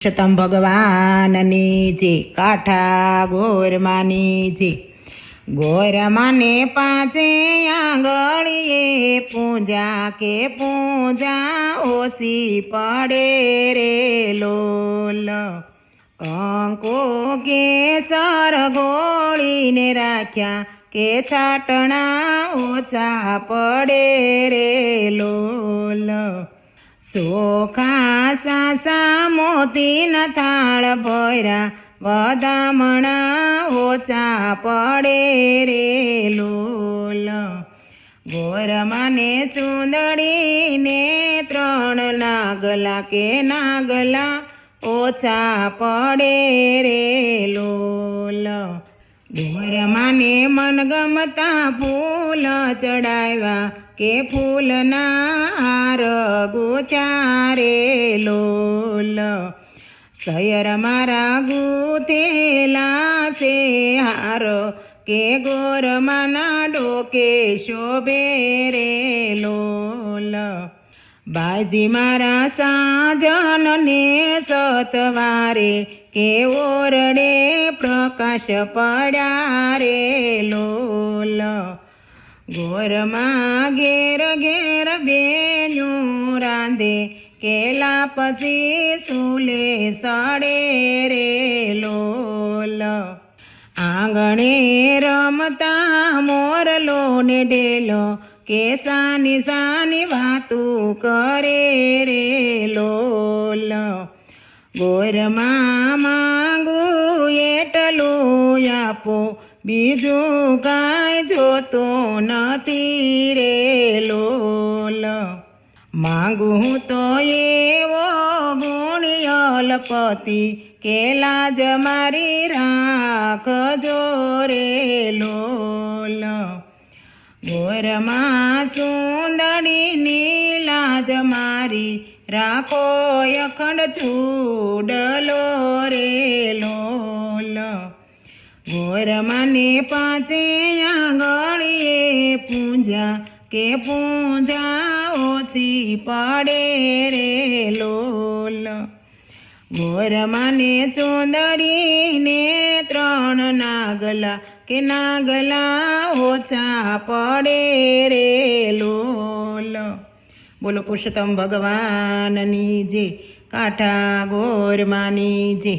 પુરુષોત્તમ ભગવાનની જે કાઠા ગોરમાની જે ગોરમાને પાંચે આંગળીએ પૂજા કે પૂજા ઓછી પડે રે લોલ કંકો કેસર ગોળીને રાખ્યા કે છાટણા ઓછા પડે રે લોલ સોખા સાસા મોતીના થાળ ભર્યા વધામણા ઓછા પડે રે લોલ ગોરમાને ચૂંદડીને 3 નાગલા કે નાગલા ઓછા પડે રે લોલ ગોરમાને મનગમતા ફૂલ ચડાવ્યા કે ફૂલના હાર ગુચારે લોલ સયર મારા ગુથેલા છે હાર કે ગોરમાના ડોકે શોભે રે લોલ બાજી મારા સાજનને સતવારે કે ઓરડે પ્રકાશ પડ્યા રે લોલ ગોરમાં ઘેર ઘેર બેન્યું રાંધે કેલા પછી સૂલે સડે રે લોલ આંગણે રમતા મોરલો ને ઢેલો કે સાની સાની વાતું કરે રે લોલ ગોરમાં માંગું એટલું આપો બીજું કાંઈ જોતું નથી રે લોલ માંગું તો એવો ગુણિયલપતિ કે લાજ મારી રાખજો રે લોલ ગોરમાં સુંદડીની લાજ મારી રાખો અખંડ ચૂડલો રે લોલ ગોરમાને પાંચે આંગળીએ પૂજા કે પૂજા ઓછી પડે રે લોલ ગોરમાને ચૂંદડીને 3 નાગલા કે નાગલા ઓછા પડે રે લોલ બોલો પુરુષોત્તમ ભગવાનની જે કાઠા ગોરમાની જે